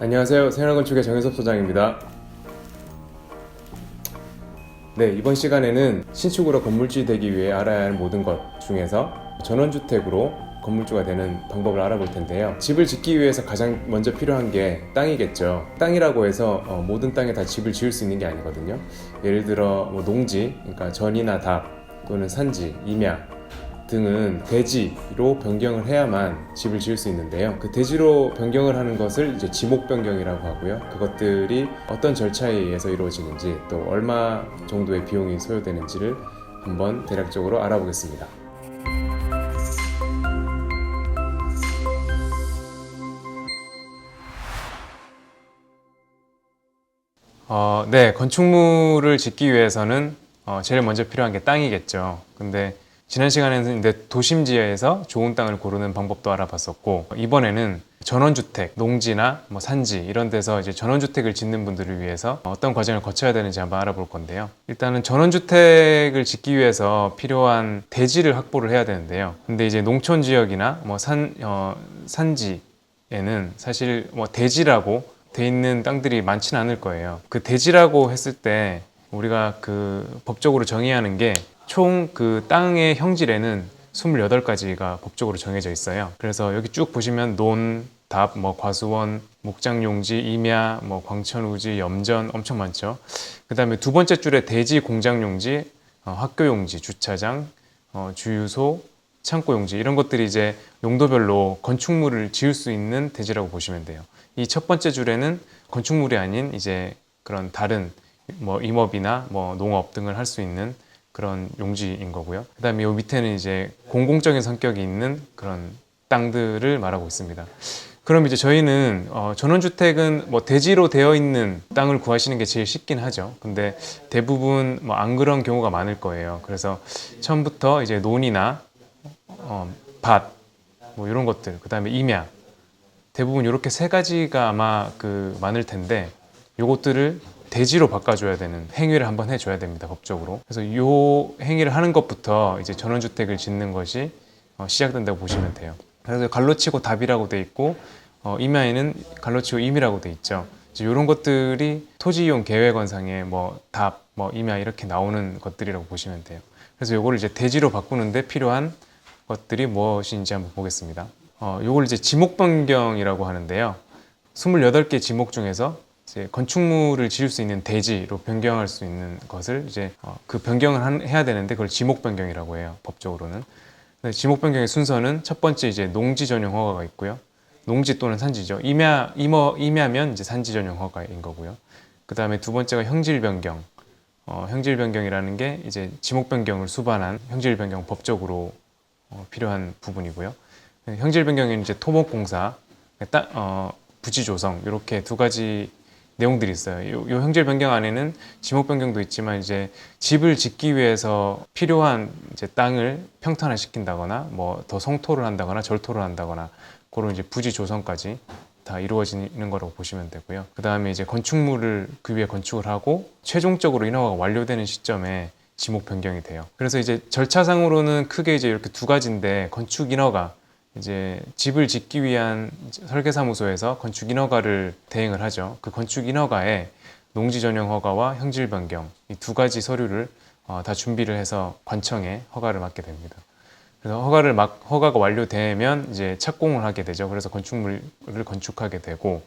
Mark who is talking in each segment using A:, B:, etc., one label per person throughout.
A: 안녕하세요. 생활건축의 정혜섭 소장입니다. 네, 이번 시간에는 신축으로 건물주이 되기 위해 알아야 할 모든 것 중에서 전원주택으로 건물주가 되는 방법을 알아볼 텐데요. 집을 짓기 위해서 가장 먼저 필요한 게 땅이겠죠. 땅이라고 해서 모든 땅에 다 집을 지을 수 있는 게 아니거든요. 예를 들어 농지, 그러니까 전이나 답 또는 산지, 임야 등은 대지로 변경을 해야만 집을 지을 수 있는데요. 그 대지로 변경을 하는 것을 이제 지목 변경이라고 하고요. 그것들이 어떤 절차에 의해서 이루어지는지 또 얼마 정도의 비용이 소요되는지를 한번 대략적으로 알아보겠습니다. 네, 건축물을 짓기 위해서는 제일 먼저 필요한 게 땅이겠죠. 근데 지난 시간에는 이제 도심지에서 좋은 땅을 고르는 방법도 알아봤었고, 이번에는 전원주택, 농지나 산지 이런 데서 이제 전원주택을 짓는 분들을 위해서 어떤 과정을 거쳐야 되는지 한번 알아볼 건데요. 일단은 전원주택을 짓기 위해서 필요한 대지를 확보를 해야 되는데요. 근데 이제 농촌 지역이나 산지에는 사실 대지라고 돼 있는 땅들이 많지는 않을 거예요. 그 대지라고 했을 때 우리가 그 법적으로 정의하는 게 총 그 땅의 형질에는 28가지가 법적으로 정해져 있어요. 그래서 여기 쭉 보시면 논, 답, 과수원, 목장용지, 임야, 광천우지, 염전 엄청 많죠. 그 다음에 두 번째 줄에 대지, 공장용지, 학교용지, 주차장, 주유소, 창고용지 이런 것들이 이제 용도별로 건축물을 지을 수 있는 대지라고 보시면 돼요. 이 첫 번째 줄에는 건축물이 아닌 이제 그런 다른 임업이나 농업 등을 할 수 있는 그런 용지인 거고요. 그 다음에 이 밑에는 이제 공공적인 성격이 있는 그런 땅들을 말하고 있습니다. 그럼 이제 저희는 전원주택은 대지로 되어 있는 땅을 구하시는 게 제일 쉽긴 하죠. 근데 대부분 안 그런 경우가 많을 거예요. 그래서 처음부터 이제 논이나 밭 이런 것들, 그 다음에 임야 대부분 이렇게 세 가지가 아마 많을 텐데 요것들을 대지로 바꿔줘야 되는 행위를 한번 해줘야 됩니다, 법적으로. 그래서 이 행위를 하는 것부터 이제 전원주택을 짓는 것이 시작된다고 보시면 돼요. 그래서 갈로치고 답이라고 돼 있고 임야에는 갈로치고 임이라고 돼 있죠. 이제 이런 것들이 토지이용 계획원상에 답, 임야 이렇게 나오는 것들이라고 보시면 돼요. 그래서 요거를 이제 대지로 바꾸는데 필요한 것들이 무엇인지 한번 보겠습니다. 요걸 이제 지목 변경이라고 하는데요. 28개 지목 중에서 이제 건축물을 지을 수 있는 대지로 변경할 수 있는 것을 이제 그 변경을 해야 되는데 그걸 지목 변경이라고 해요. 법적으로는. 지목 변경의 순서는 첫 번째 이제 농지 전용 허가가 있고요. 농지 또는 산지죠. 임야면 이제 산지 전용 허가인 거고요. 그 다음에 두 번째가 형질 변경. 형질 변경이라는 게 이제 지목 변경을 수반한 형질 변경 법적으로 필요한 부분이고요. 형질 변경에는 이제 토목공사, 부지 조성 이렇게 두 가지 내용들이 있어요. 요 형질 변경 안에는 지목 변경도 있지만 이제 집을 짓기 위해서 필요한 이제 땅을 평탄화 시킨다거나 더 성토를 한다거나 절토를 한다거나 그런 이제 부지 조성까지 다 이루어지는 거라고 보시면 되고요. 그 다음에 이제 건축물을 그 위에 건축을 하고 최종적으로 인허가가 완료되는 시점에 지목 변경이 돼요. 그래서 이제 절차상으로는 크게 이제 이렇게 두 가지인데 건축 인허가 이제 집을 짓기 위한 설계사무소에서 건축 인허가를 대행을 하죠. 그 건축 인허가에 농지 전용 허가와 형질 변경 이 두 가지 서류를 다 준비를 해서 관청에 허가를 받게 됩니다. 그래서 허가가 완료되면 이제 착공을 하게 되죠. 그래서 건축물을 건축하게 되고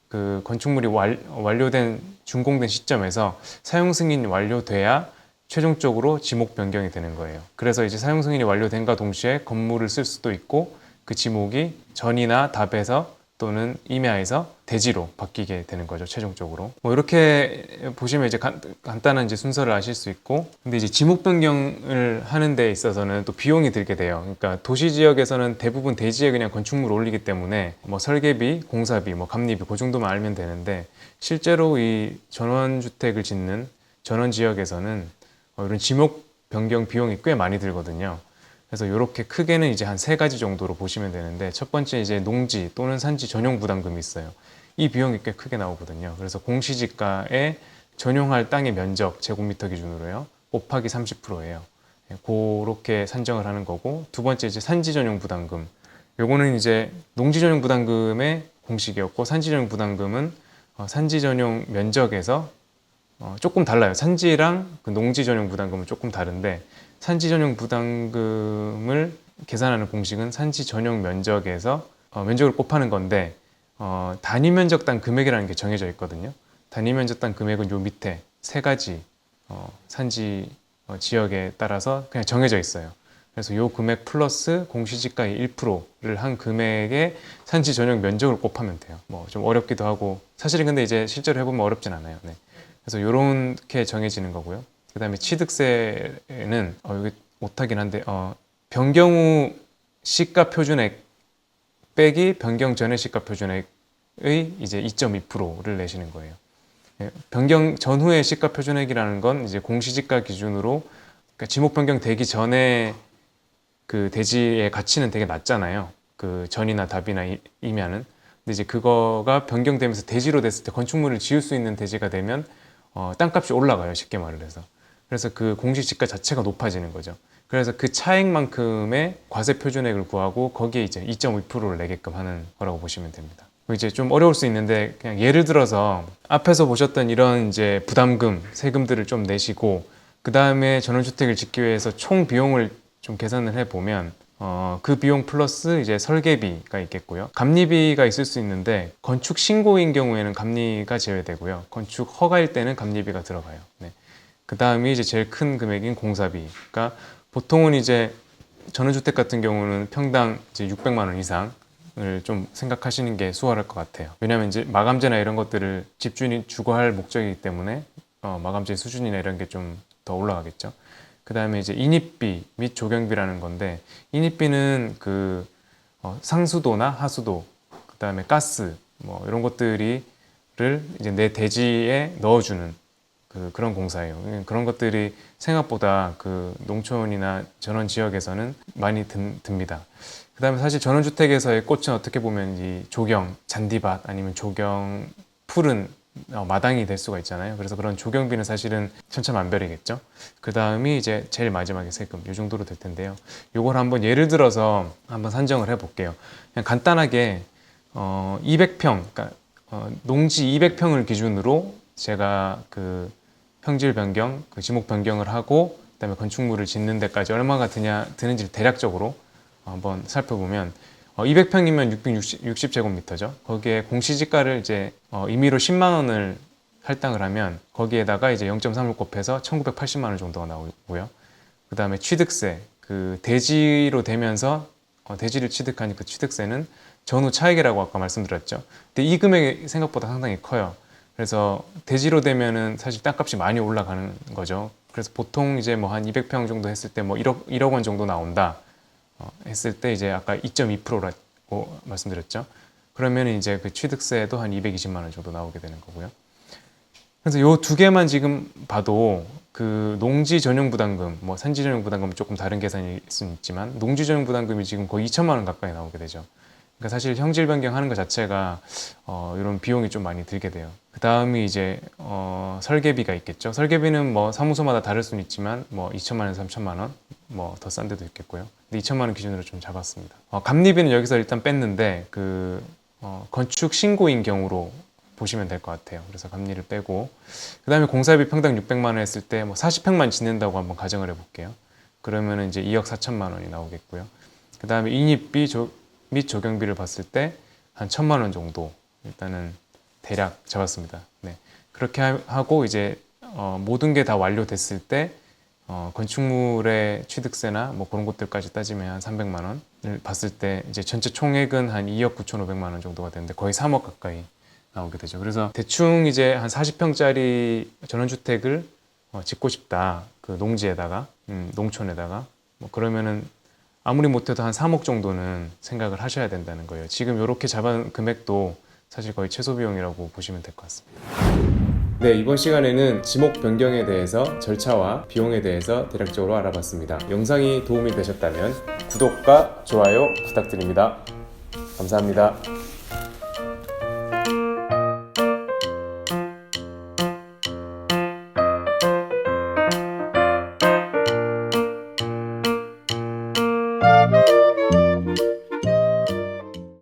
A: 그 건축물이 완료된 준공된 시점에서 사용 승인이 완료돼야 최종적으로 지목 변경이 되는 거예요. 그래서 이제 사용 승인이 완료된과 동시에 건물을 쓸 수도 있고 그 지목이 전이나 답에서 또는 임야에서 대지로 바뀌게 되는 거죠, 최종적으로. 이렇게 보시면 이제 간단한 이제 순서를 아실 수 있고, 근데 이제 지목 변경을 하는 데 있어서는 또 비용이 들게 돼요. 그러니까 도시 지역에서는 대부분 대지에 그냥 건축물을 올리기 때문에 설계비, 공사비, 감리비 그 정도만 알면 되는데 실제로 이 전원주택을 짓는 전원 지역에서는 이런 지목 변경 비용이 꽤 많이 들거든요. 그래서 이렇게 크게는 이제 한 세 가지 정도로 보시면 되는데 첫 번째 이제 농지 또는 산지 전용 부담금이 있어요. 이 비용이 꽤 크게 나오거든요. 그래서 공시지가에 전용할 땅의 면적 제곱미터 기준으로요. 곱하기 30%예요. 그렇게 산정을 하는 거고 두 번째 이제 산지 전용 부담금. 요거는 이제 농지 전용 부담금의 공식이었고, 산지 전용 부담금은 산지 전용 면적에서 조금 달라요. 산지랑 그 농지 전용 부담금은 조금 다른데, 산지 전용 부담금을 계산하는 공식은 산지 전용 면적에서 면적을 곱하는 건데, 단위 면적당 금액이라는 게 정해져 있거든요. 단위 면적당 금액은 요 밑에 세 가지 산지 지역에 따라서 그냥 정해져 있어요. 그래서 요 금액 플러스 공시지가의 1%를 한 금액에 산지 전용 면적을 곱하면 돼요. 뭐 좀 어렵기도 하고, 사실은 근데 이제 실제로 해보면 어렵진 않아요. 네. 그래서 요렇게 정해지는 거고요. 그 다음에 취득세는 여기 오타긴 한데 변경 후 시가 표준액 빼기 변경 전의 시가 표준액의 이제 2.2%를 내시는 거예요. 변경 전후의 시가 표준액이라는 건 이제 공시지가 기준으로, 그러니까 지목 변경 되기 전에 그 대지의 가치는 되게 낮잖아요. 그 전이나 답이나 이면은. 근데 이제 그거가 변경되면서 대지로 됐을 때, 건축물을 지을 수 있는 대지가 되면 땅값이 올라가요. 쉽게 말을 해서. 그래서 그 공시지가 자체가 높아지는 거죠. 그래서 그 차액만큼의 과세 표준액을 구하고 거기에 이제 2.2%를 내게끔 하는 거라고 보시면 됩니다. 이제 좀 어려울 수 있는데, 그냥 예를 들어서 앞에서 보셨던 이런 이제 부담금, 세금들을 좀 내시고, 그 다음에 전원주택을 짓기 위해서 총 비용을 좀 계산을 해보면 그 비용 플러스 이제 설계비가 있겠고요. 감리비가 있을 수 있는데, 건축 신고인 경우에는 감리가 제외되고요. 건축 허가일 때는 감리비가 들어가요. 네. 그 다음이 이제 제일 큰 금액인 공사비. 그러니까 보통은 이제 전원주택 같은 경우는 평당 이제 600만 원 이상을 좀 생각하시는 게 수월할 것 같아요. 왜냐하면 이제 마감재나 이런 것들을 집주인이 주거할 목적이기 때문에 마감재 수준이나 이런 게 좀 더 올라가겠죠. 그 다음에 이제 인입비 및 조경비라는 건데, 인입비는 그 상수도나 하수도, 그 다음에 가스 뭐 이런 것들을 이제 내 대지에 넣어주는 그런 공사예요. 그런 것들이 생각보다 그 농촌이나 전원 지역에서는 많이 듭니다. 그 다음에 사실 전원주택에서의 꽃은 어떻게 보면 이 조경, 잔디밭 아니면 조경 풀은 마당이 될 수가 있잖아요. 그래서 그런 조경비는 사실은 천차만별이겠죠. 그 다음이 이제 제일 마지막에 세금, 이 정도로 될 텐데요. 요걸 한번 예를 들어서 한번 산정을 해볼게요. 그냥 간단하게 200평, 그러니까 농지 200평을 기준으로 제가 그 평질 변경, 그 지목 변경을 하고, 그다음에 건축물을 짓는 데까지 얼마가 드는지를 대략적으로 한번 살펴보면, 200평이면 660제곱미터죠. 거기에 공시지가를 이제 임의로 10만 원을 할당을 하면 거기에다가 이제 0.3을 곱해서 1980만 원 정도가 나오고요. 그 다음에 취득세, 그 대지로 되면서 대지를 취득하니 그 취득세는 전후 차익이라고 아까 말씀드렸죠. 근데 이 금액이 생각보다 상당히 커요. 그래서 대지로 되면은 사실 땅값이 많이 올라가는 거죠. 그래서 보통 이제 뭐 한 200평 정도 했을 때 뭐 1억 원 정도 나온다 했을 때, 이제 아까 2.2%라고 말씀드렸죠. 그러면 이제 그 취득세도 한 220만 원 정도 나오게 되는 거고요. 그래서 요 두 개만 지금 봐도 그 농지 전용 부담금, 뭐 산지 전용 부담금은 조금 다른 계산일 수는 있지만, 농지 전용 부담금이 지금 거의 2천만 원 가까이 나오게 되죠. 그러니까 사실 형질 변경하는 것 자체가 이런 비용이 좀 많이 들게 돼요. 그 다음이 이제 설계비가 있겠죠. 설계비는 뭐 사무소마다 다를 수는 있지만 뭐 2천만 원에서 3천만 원, 뭐 더 싼 데도 있겠고요. 근데 2천만 원 기준으로 좀 잡았습니다. 감리비는 여기서 일단 뺐는데, 그 건축 신고인 경우로 보시면 될 것 같아요. 그래서 감리를 빼고, 그 다음에 공사비 평당 600만 원 했을 때 뭐 40평만 짓는다고 한번 가정을 해볼게요. 그러면은 이제 2억 4천만 원이 나오겠고요. 그 다음에 인입비 및 조경비를 봤을 때 한 1,000만 원 정도 일단은 대략 잡았습니다. 네. 그렇게 하고 이제 모든 게 다 완료됐을 때 건축물의 취득세나 뭐 그런 것들까지 따지면 한 300만 원을 봤을 때 이제 전체 총액은 한 2억 9,500만 원 정도가 되는데 거의 3억 가까이 나오게 되죠. 그래서 대충 이제 한 40평짜리 전원주택을 짓고 싶다. 그 농지에다가, 농촌에다가. 뭐 그러면은 아무리 못해도 한 3억 정도는 생각을 하셔야 된다는 거예요. 지금 이렇게 잡은 금액도 사실 거의 최소 비용이라고 보시면 될 것 같습니다. 네, 이번 시간에는 지목 변경에 대해서 절차와 비용에 대해서 대략적으로 알아봤습니다. 영상이 도움이 되셨다면 구독과 좋아요 부탁드립니다. 감사합니다.